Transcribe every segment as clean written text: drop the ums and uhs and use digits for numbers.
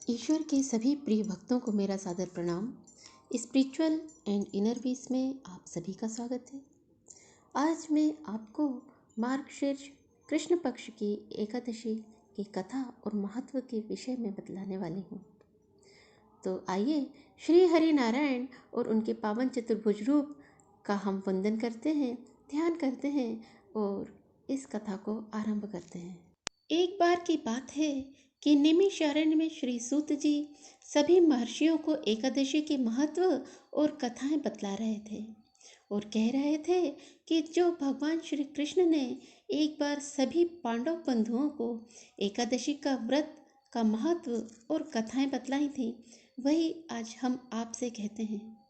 ईश्वर के सभी प्रिय भक्तों को मेरा सादर प्रणाम। स्पिरिचुअल एंड इनर पीस में आप सभी का स्वागत है। आज मैं आपको मार्गशीर्ष कृष्ण पक्ष की एकादशी की कथा और महत्व के विषय में बतलाने वाली हूँ। तो आइए श्री हरि नारायण और उनके पावन चतुर्भुज रूप का हम वंदन करते हैं, ध्यान करते हैं और इस कथा को आरंभ करते हैं। एक बार की बात है कि नैमिषारण्य में श्री सूत जी सभी महर्षियों को एकादशी के महत्व और कथाएं बतला रहे थे और कह रहे थे कि जो भगवान श्री कृष्ण ने एक बार सभी पांडव बंधुओं को एकादशी का व्रत का महत्व और कथाएं बतलाई थी, वही आज हम आपसे कहते हैं।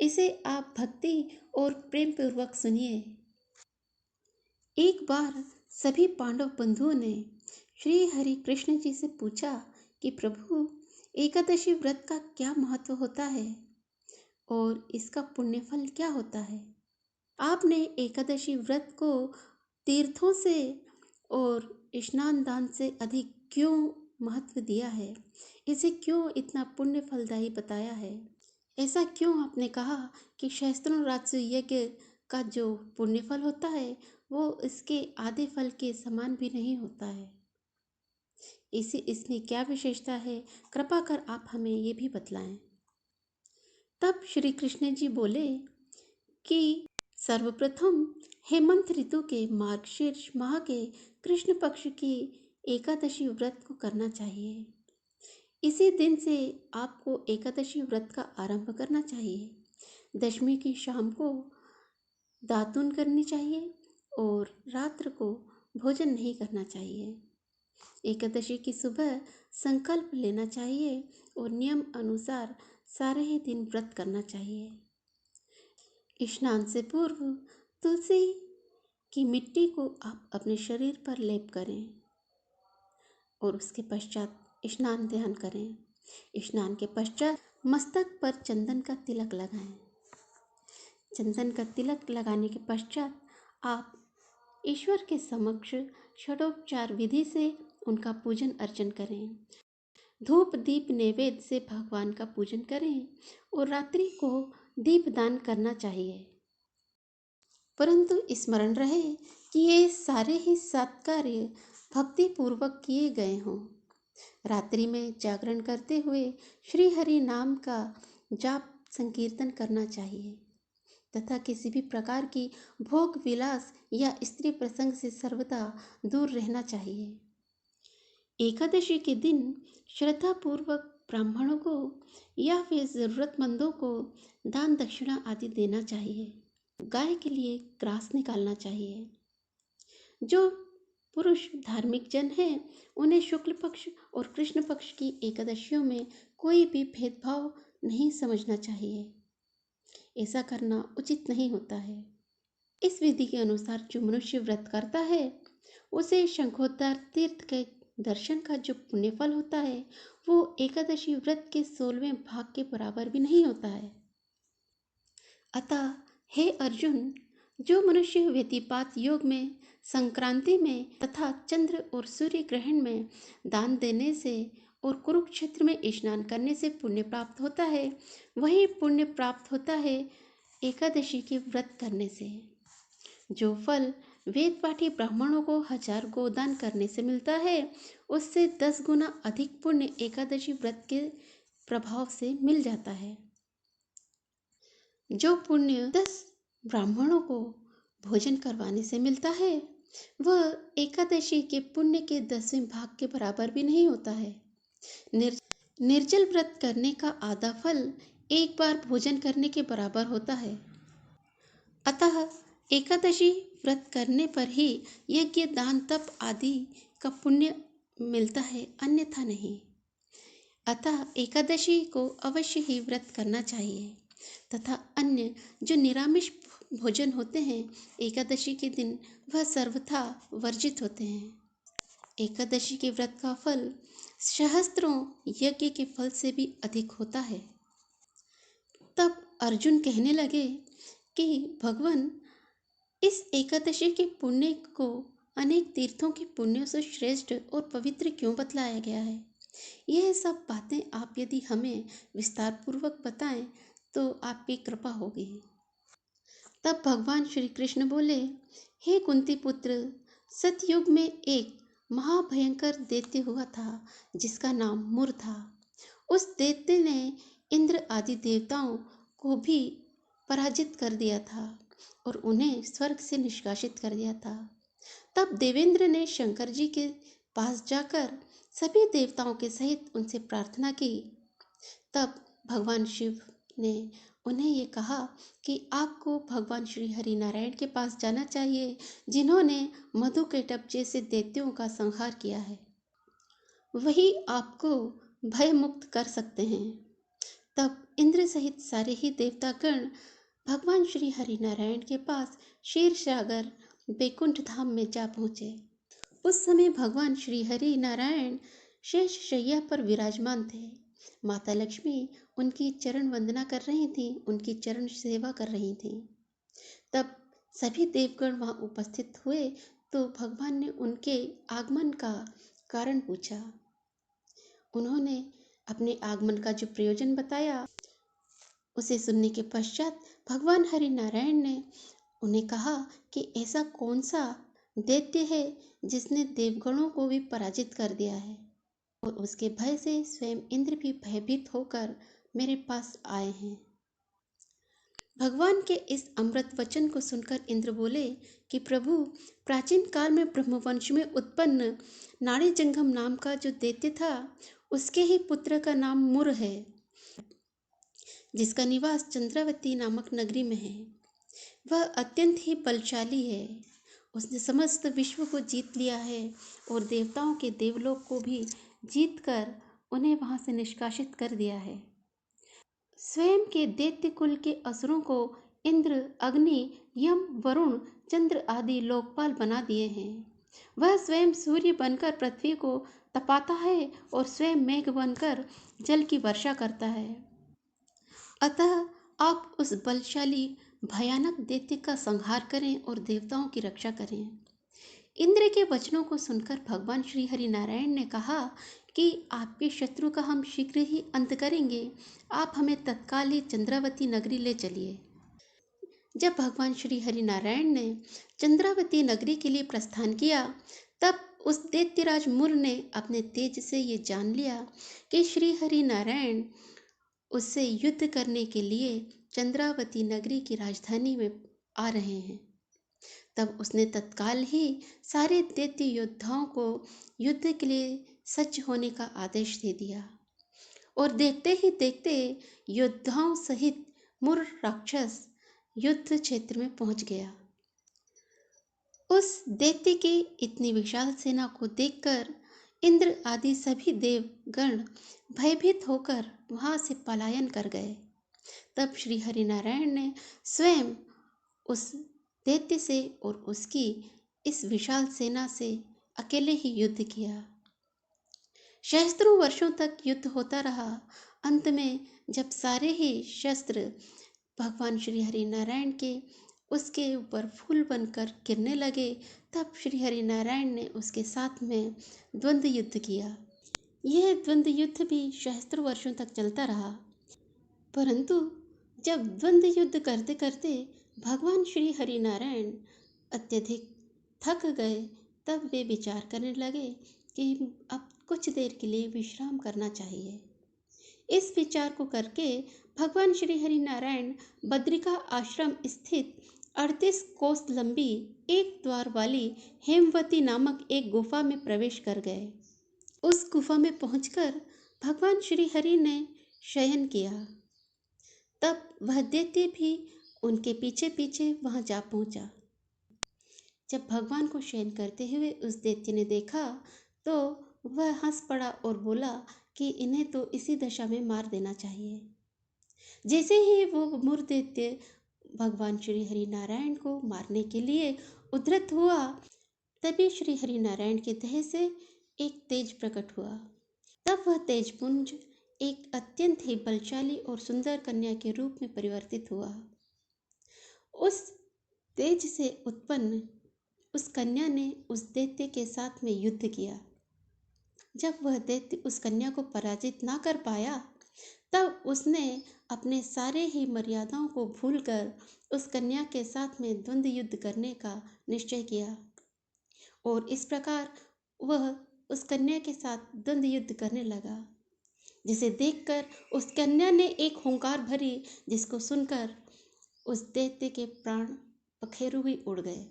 इसे आप भक्ति और प्रेम पूर्वक सुनिए। एक बार सभी पांडव बंधुओं ने श्री हरि कृष्ण जी से पूछा कि प्रभु, एकादशी व्रत का क्या महत्व होता है और इसका पुण्य फल क्या होता है। आपने एकादशी व्रत को तीर्थों से और स्नान दान से अधिक क्यों महत्व दिया है, इसे क्यों इतना पुण्य फलदायी बताया है। ऐसा क्यों आपने कहा कि शास्त्रों राजस्व यज्ञ का जो पुण्य फल होता है वो इसके आधे फल के समान भी नहीं होता है। इसमें क्या विशेषता है, कृपा कर आप हमें ये भी बतलाएं। तब श्री कृष्ण जी बोले कि सर्वप्रथम हेमंत ऋतु के मार्गशीर्ष माह के कृष्ण पक्ष की एकादशी व्रत को करना चाहिए। इसी दिन से आपको एकादशी व्रत का आरंभ करना चाहिए। दशमी की शाम को दातून करनी चाहिए और रात्र को भोजन नहीं करना चाहिए। एकादशी की सुबह संकल्प लेना चाहिए और नियम अनुसार सारे ही दिन व्रत करना चाहिए। स्नान से पूर्व तुलसी की मिट्टी को आप अपने शरीर पर लेप करें और उसके पश्चात स्नान ध्यान करें। स्नान के पश्चात मस्तक पर चंदन का तिलक लगाएं। चंदन का तिलक लगाने के पश्चात आप ईश्वर के समक्ष षडोपचार विधि से उनका पूजन अर्चन करें। धूप दीप नैवेद्य से भगवान का पूजन करें और रात्रि को दीपदान करना चाहिए। परंतु स्मरण रहे कि ये सारे ही सत्कार्य भक्ति पूर्वक किए गए हों। रात्रि में जागरण करते हुए श्री हरि नाम का जाप संकीर्तन करना चाहिए तथा किसी भी प्रकार की भोग विलास या स्त्री प्रसंग से सर्वदा दूर रहना चाहिए। एकादशी के दिन श्रद्धा पूर्वक ब्राह्मणों को या फिर जरूरतमंदों को दान दक्षिणा आदि देना चाहिए। गाय के लिए ग्रास निकालना चाहिए। जो पुरुष धार्मिक जन हैं उन्हें शुक्ल पक्ष और कृष्ण पक्ष की एकादशियों में कोई भी भेदभाव नहीं समझना चाहिए। ऐसा करना उचित नहीं होता है। इस विधि के अनुसार जो मनुष्य व्रत करता है उसे शंखोद्धार तीर्थ के दर्शन का जो पुण्य फल होता है वो एकादशी व्रत के 16वें भाग के बराबर भी नहीं होता है। अतः हे अर्जुन, जो मनुष्य व्यतिपात योग में, संक्रांति में तथा चंद्र और सूर्य ग्रहण में दान देने से और कुरुक्षेत्र में स्नान करने से पुण्य प्राप्त होता है, वही पुण्य प्राप्त होता है एकादशी के व्रत करने से। जो फल वेद पाठी ब्राह्मणों को 1000 गोदान करने से मिलता है उससे 10 गुना अधिक पुण्य एकादशी व्रत के प्रभाव से मिल जाता है। जो पुण्य 10 ब्राह्मणों को भोजन करवाने से मिलता है वह एकादशी के पुण्य के 10वें भाग के बराबर भी नहीं होता है। निर्जल व्रत करने का आधा फल एक बार भोजन करने के बराबर होता है। अतः एकादशी व्रत करने पर ही यज्ञ दान तप आदि का पुण्य मिलता है, अन्यथा नहीं। अतः एकादशी को अवश्य ही व्रत करना चाहिए तथा अन्य जो निरामिष भोजन होते हैं एकादशी के दिन वह सर्वथा वर्जित होते हैं। एकादशी के व्रत का फल सहस्त्रों यज्ञ के फल से भी अधिक होता है। तब अर्जुन कहने लगे कि भगवान, इस एकादशी के पुण्य को अनेक तीर्थों के पुण्यों से श्रेष्ठ और पवित्र क्यों बतलाया गया है। यह सब बातें आप यदि हमें विस्तार पूर्वक बताएं तो आपकी कृपा होगी। तब भगवान श्री कृष्ण बोले, हे कुंती पुत्र, सतयुग में एक महाभयंकर दैत्य हुआ था जिसका नाम मुर था। उस दैत्य ने इंद्र आदि देवताओं को भी पराजित कर दिया था और उन्हें स्वर्ग से निष्कासित कर दिया था। तब देवेंद्र ने शंकर जी के पास जाकर सभी देवताओं के सहित उनसे प्रार्थना की। तब भगवान शिव ने उन्हें ये कहा कि आपको भगवान श्री हरि नारायण के पास जाना चाहिए, जिन्होंने मधुकैटभ जैसे दैत्यों का संहार किया है। वही आपको भय मुक्त कर सकते हैं। तब इंद्र सहित सारे ही देवतागण भगवान श्री हरि नारायण के पास क्षीर सागर बैकुंठ धाम में जा पहुँचे। उस समय भगवान श्री हरि नारायण शेष शैया पर विराजमान थे। माता लक्ष्मी उनकी चरण वंदना कर रही थी, उनकी चरण सेवा कर रही थी। तब सभी देवगण वहां उपस्थित हुए तो भगवान ने उनके आगमन का कारण पूछा। उन्होंने अपने आगमन का जो प्रयोजन बताया, उसे सुनने के पश्चात भगवान हरि नारायण ने उन्हें कहा कि ऐसा कौन सा दैत्य है जिसने देवगणों को भी पराजित कर दिया है, और उसके भय से स्वयं इंद्र भी भयभीत होकर मेरे पास आए हैं। भगवान के इस अमृत वचन को सुनकर इंद्र बोले कि प्रभु, प्राचीन काल में ब्रह्मवंश में उत्पन्न नाड़ी जंगम नाम का जो दैत्य था, उसके ही पुत्र का नाम मुर है, जिसका निवास चंद्रावती नामक नगरी में है। वह अत्यंत ही बलशाली है। उसने समस्त विश्व को जीत लिया है और देवताओं के देवलोक को भी जीतकर उन्हें वहां से निष्कासित कर दिया है। स्वयं के दैत्य कुल के असुरों को इंद्र, अग्नि, यम, वरुण, चंद्र आदि लोकपाल बना दिए हैं। वह स्वयं सूर्य बनकर पृथ्वी को तपाता है और स्वयं मेघ बनकर जल की वर्षा करता है। अतः आप उस बलशाली भयानक दैत्य का संहार करें और देवताओं की रक्षा करें। इंद्र के वचनों को सुनकर भगवान श्री हरि नारायण ने कहा कि आपके शत्रु का हम शीघ्र ही अंत करेंगे। आप हमें तत्काल ही चंद्रावती नगरी ले चलिए। जब भगवान श्री हरि नारायण ने चंद्रावती नगरी के लिए प्रस्थान किया, तब उस दैत्यराज मुर ने अपने तेज से ये जान लिया कि श्री हरि नारायण उससे युद्ध करने के लिए चंद्रावती नगरी की राजधानी में आ रहे हैं। तब उसने तत्काल ही सारे दैत्य योद्धाओं को युद्ध के लिए सज्ज होने का आदेश दे दिया और देखते ही देखते योद्धाओं सहित मुर राक्षस युद्ध क्षेत्र में पहुंच गया। उस दैत्य की इतनी विशाल सेना को देखकर इंद्र आदि सभी देवगण भयभीत होकर वहां से पलायन कर गए। तब श्री हरि नारायण ने स्वयं उस दैत्य से और उसकी इस विशाल सेना से अकेले ही युद्ध किया। सहस्त्रों वर्षों तक युद्ध होता रहा। अंत में जब सारे ही शस्त्र भगवान श्री हरि नारायण के उसके ऊपर फूल बनकर गिरने लगे, तब श्री हरि नारायण ने उसके साथ में द्वंद्व युद्ध किया। यह द्वंद्व युद्ध भी सहस्त्रों वर्षों तक चलता रहा। परंतु जब द्वंद्व युद्ध करते करते भगवान श्री हरि नारायण अत्यधिक थक गए, तब वे विचार करने लगे कि अब कुछ देर के लिए विश्राम करना चाहिए। इस विचार को करके भगवान श्री हरि नारायण बद्रिका आश्रम स्थित 38 कोस लंबी एक द्वार वाली हेमवती नामक एक गुफा में प्रवेश कर गए। उस गुफा में पहुंचकर भगवान श्री हरि ने शयन किया। तब वह दैत्य भी उनके पीछे पीछे वहां जा पहुंचा। जब भगवान को शयन करते हुए उस दैत्य ने देखा तो वह हंस पड़ा और बोला कि इन्हें तो इसी दशा में मार देना चाहिए। जैसे ही वो मुर दैत्य भगवान श्री हरि नारायण को मारने के लिए उद्धत हुआ, तभी श्री हरि नारायण के देह से एक तेज प्रकट हुआ। तब वह तेजपुंज एक अत्यंत ही बलशाली और सुंदर कन्या के रूप में परिवर्तित हुआ। उस तेज से उत्पन्न उस कन्या ने उस दैत्य के साथ में युद्ध किया। जब वह दैत्य उस कन्या को पराजित ना कर पाया, तब उसने अपने सारे ही मर्यादाओं को भूलकर उस कन्या के साथ में द्वंद्व युद्ध करने का निश्चय किया, और इस प्रकार वह उस कन्या के साथ द्वंद्व युद्ध करने लगा, जिसे देखकर उस कन्या ने एक हुंकार भरी, जिसको सुनकर उस दैत्य के प्राण पखेरु ही उड़ गए।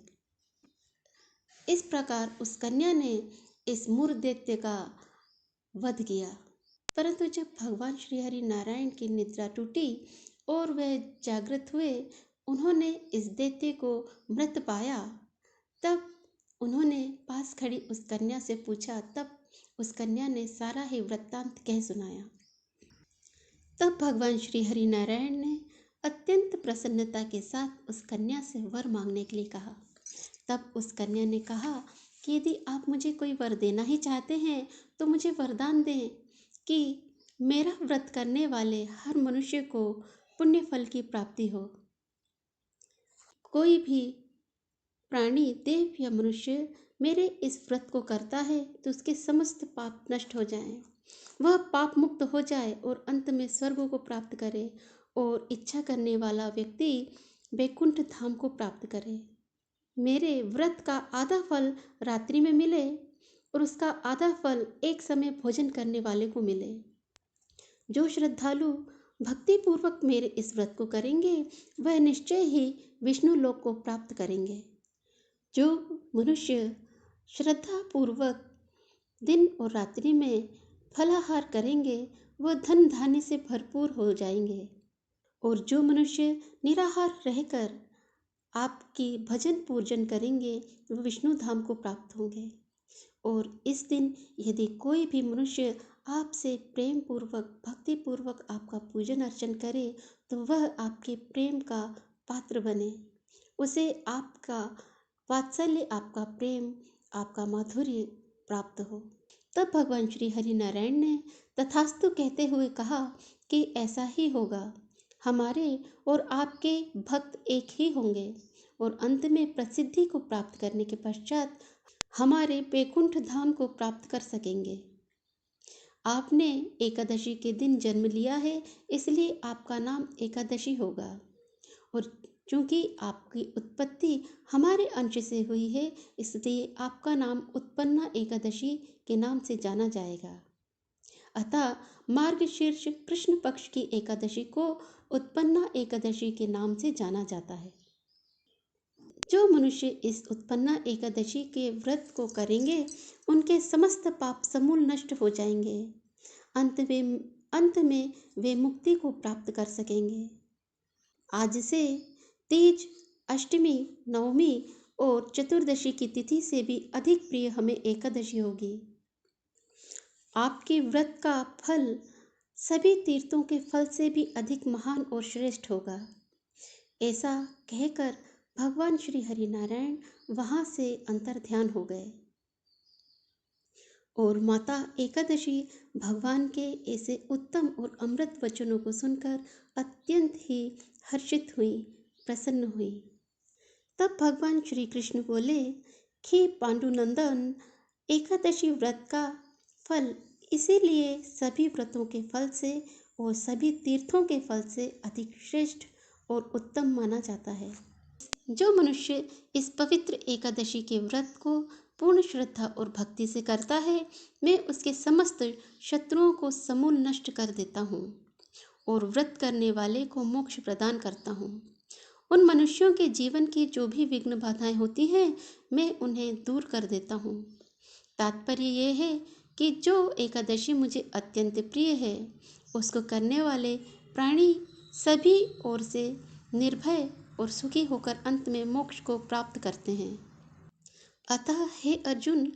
इस प्रकार उस कन्या ने इस मूर्ख दैत्य का वध किया। परंतु जब भगवान श्री हरि नारायण की निद्रा टूटी और वह जागृत हुए, उन्होंने इस दैत्य को मृत पाया। तब उन्होंने पास खड़ी उस कन्या से पूछा। तब उस कन्या ने सारा ही वृत्तांत कह सुनाया। तब भगवान श्री हरि नारायण ने अत्यंत प्रसन्नता के साथ उस कन्या से वर मांगने के लिए कहा। तब उस कन्या ने कहा कि यदि आप मुझे कोई वर देना ही चाहते हैं तो मुझे वरदान दें कि मेरा व्रत करने वाले हर मनुष्य को पुण्य फल की प्राप्ति हो। कोई भी प्राणी, देव या मनुष्य मेरे इस व्रत को करता है तो उसके समस्त पाप नष्ट हो जाएं, वह पाप मुक्त हो जाए और अंत में स्वर्ग को प्राप्त करे, और इच्छा करने वाला व्यक्ति वैकुंठ धाम को प्राप्त करे। मेरे व्रत का आधा फल रात्रि में मिले और उसका आधा फल एक समय भोजन करने वाले को मिले। जो श्रद्धालु भक्ति पूर्वक मेरे इस व्रत को करेंगे वह निश्चय ही विष्णु लोक को प्राप्त करेंगे। जो मनुष्य श्रद्धा पूर्वक दिन और रात्रि में फलाहार करेंगे वह धन धान्य से भरपूर हो जाएंगे, और जो मनुष्य निराहार रहकर आपकी भजन पूजन करेंगे वह विष्णु धाम को प्राप्त होंगे। और इस दिन यदि कोई भी मनुष्य आपसे प्रेम पूर्वक, भक्ति पूर्वक आपका पूजन अर्चन करे तो वह आपके प्रेम का पात्र बने, उसे आपका वात्सल्य, आपका प्रेम, आपका माधुर्य प्राप्त हो। तब भगवान श्री हरि नारायण ने तथास्तु कहते हुए कहा कि ऐसा ही होगा। हमारे और आपके भक्त एक ही होंगे और अंत में प्रसिद्धि को प्राप्त करने के पश्चात हमारे वैकुंठ धाम को प्राप्त कर सकेंगे। आपने एकादशी के दिन जन्म लिया है, इसलिए आपका नाम एकादशी होगा, और चूंकि आपकी उत्पत्ति हमारे अंश से हुई है इसलिए आपका नाम उत्पन्ना एकादशी के नाम से जाना जाएगा। अतः मार्गशीर्ष कृष्ण पक्ष की एकादशी को उत्पन्ना एकादशी के नाम से जाना जाता है। जो मनुष्य इस उत्पन्ना एकादशी के व्रत को करेंगे उनके समस्त पाप समूल नष्ट हो जाएंगे। अंत में वे मुक्ति को प्राप्त कर सकेंगे। आज से तीज, अष्टमी, नवमी और चतुर्दशी की तिथि से भी अधिक प्रिय हमें एकादशी होगी। आपके व्रत का फल सभी तीर्थों के फल से भी अधिक महान और श्रेष्ठ होगा। ऐसा कहकर भगवान श्री हरि नारायण वहां से अंतर्ध्यान हो गए, और माता एकादशी भगवान के ऐसे उत्तम और अमृत वचनों को सुनकर अत्यंत ही हर्षित हुई, प्रसन्न हुई। तब भगवान श्री कृष्ण बोले कि पांडुनंदन, एकादशी व्रत का फल इसीलिए सभी व्रतों के फल से और सभी तीर्थों के फल से अधिक श्रेष्ठ और उत्तम माना जाता है। जो मनुष्य इस पवित्र एकादशी के व्रत को पूर्ण श्रद्धा और भक्ति से करता है, मैं उसके समस्त शत्रुओं को समूल नष्ट कर देता हूँ और व्रत करने वाले को मोक्ष प्रदान करता हूँ। उन मनुष्यों के जीवन की जो भी विघ्न बाधाएं होती हैं मैं उन्हें दूर कर देता हूँ। तात्पर्य यह है कि जो एकादशी मुझे अत्यंत प्रिय है उसको करने वाले प्राणी सभी ओर से निर्भय और सुखी होकर अंत में मोक्ष को प्राप्त करते हैं। अतः हे अर्जुन,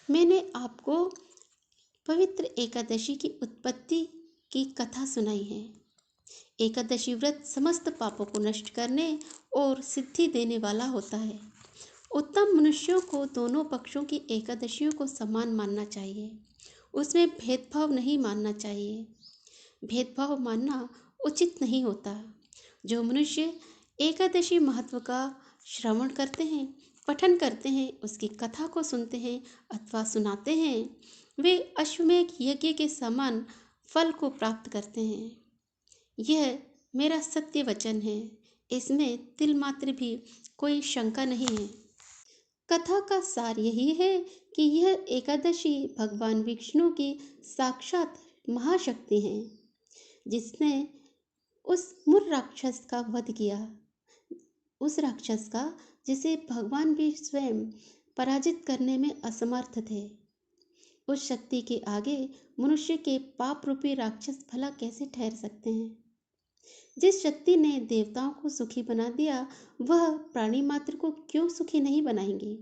मैंने आपको पवित्र एकादशी की उत्पत्ति की कथा सुनाई है। एकादशी व्रत समस्त पापों को नष्ट करने और सिद्धि देने वाला होता है। उत्तम मनुष्यों को दोनों पक्षों की एकादशियों को समान मानना चाहिए, उसमें भेदभाव नहीं मानना चाहिए। भेदभाव मानना उचित नहीं होता। जो मनुष्य एकादशी महत्व का श्रवण करते हैं, पठन करते हैं, उसकी कथा को सुनते हैं अथवा सुनाते हैं, वे अश्वमेध यज्ञ के समान फल को प्राप्त करते हैं। यह मेरा सत्य वचन है, इसमें तिल मात्र भी कोई शंका नहीं है। कथा का सार यही है कि यह एकादशी भगवान विष्णु की साक्षात महाशक्ति है, जिसने उस मुर राक्षस का वध किया, उस राक्षस का जिसे भगवान भी स्वयं पराजित करने में असमर्थ थे। उस शक्ति के आगे मनुष्य के पाप रूपी राक्षस भला कैसे ठहर सकते हैं। जिस शक्ति ने देवताओं को सुखी बना दिया, वह प्राणी मात्र को क्यों सुखी नहीं बनाएंगी।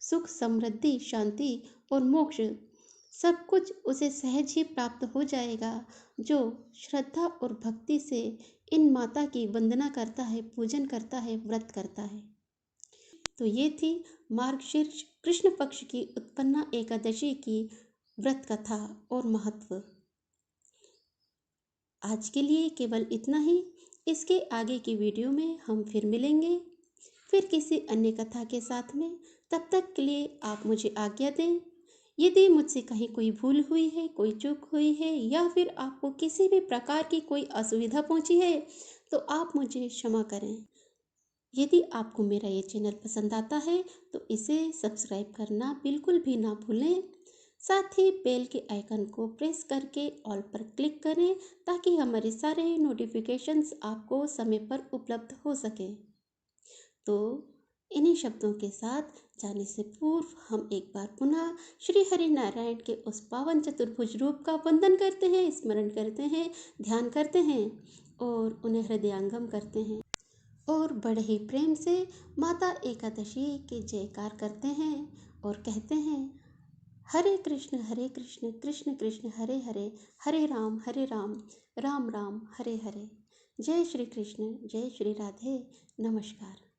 सुख, समृद्धि, शांति और मोक्ष सब कुछ उसे सहज ही प्राप्त हो जाएगा, जो श्रद्धा और भक्ति से इन माता की वंदना करता है, पूजन करता है, व्रत करता है। तो ये थी मार्गशीर्ष कृष्ण पक्ष की उत्पन्ना एकादशी की व्रत कथा और महत्व। आज के लिए केवल इतना ही। इसके आगे की वीडियो में हम फिर मिलेंगे, फिर किसी अन्य कथा के साथ में। तब तक के लिए आप मुझे आज्ञा दें। यदि मुझसे कहीं कोई भूल हुई है, कोई चूक हुई है, या फिर आपको किसी भी प्रकार की कोई असुविधा पहुंची है, तो आप मुझे क्षमा करें। यदि आपको मेरा ये चैनल पसंद आता है तो इसे सब्सक्राइब करना बिल्कुल भी ना भूलें। साथ ही बेल के आइकन को प्रेस करके ऑल पर क्लिक करें, ताकि हमारे सारे नोटिफिकेशंस आपको समय पर उपलब्ध हो सके। तो इन्हीं शब्दों के साथ जाने से पूर्व हम एक बार पुनः श्री हरि नारायण के उस पावन चतुर्भुज रूप का वंदन करते हैं, स्मरण करते हैं, ध्यान करते हैं और उन्हें हृदयांगम करते हैं और बड़े ही प्रेम से माता एकादशी के जयकार करते हैं और कहते हैं, हरे कृष्ण कृष्ण कृष्ण हरे हरे, हरे राम राम राम हरे हरे। जय श्री कृष्ण, जय श्री राधे। नमस्कार।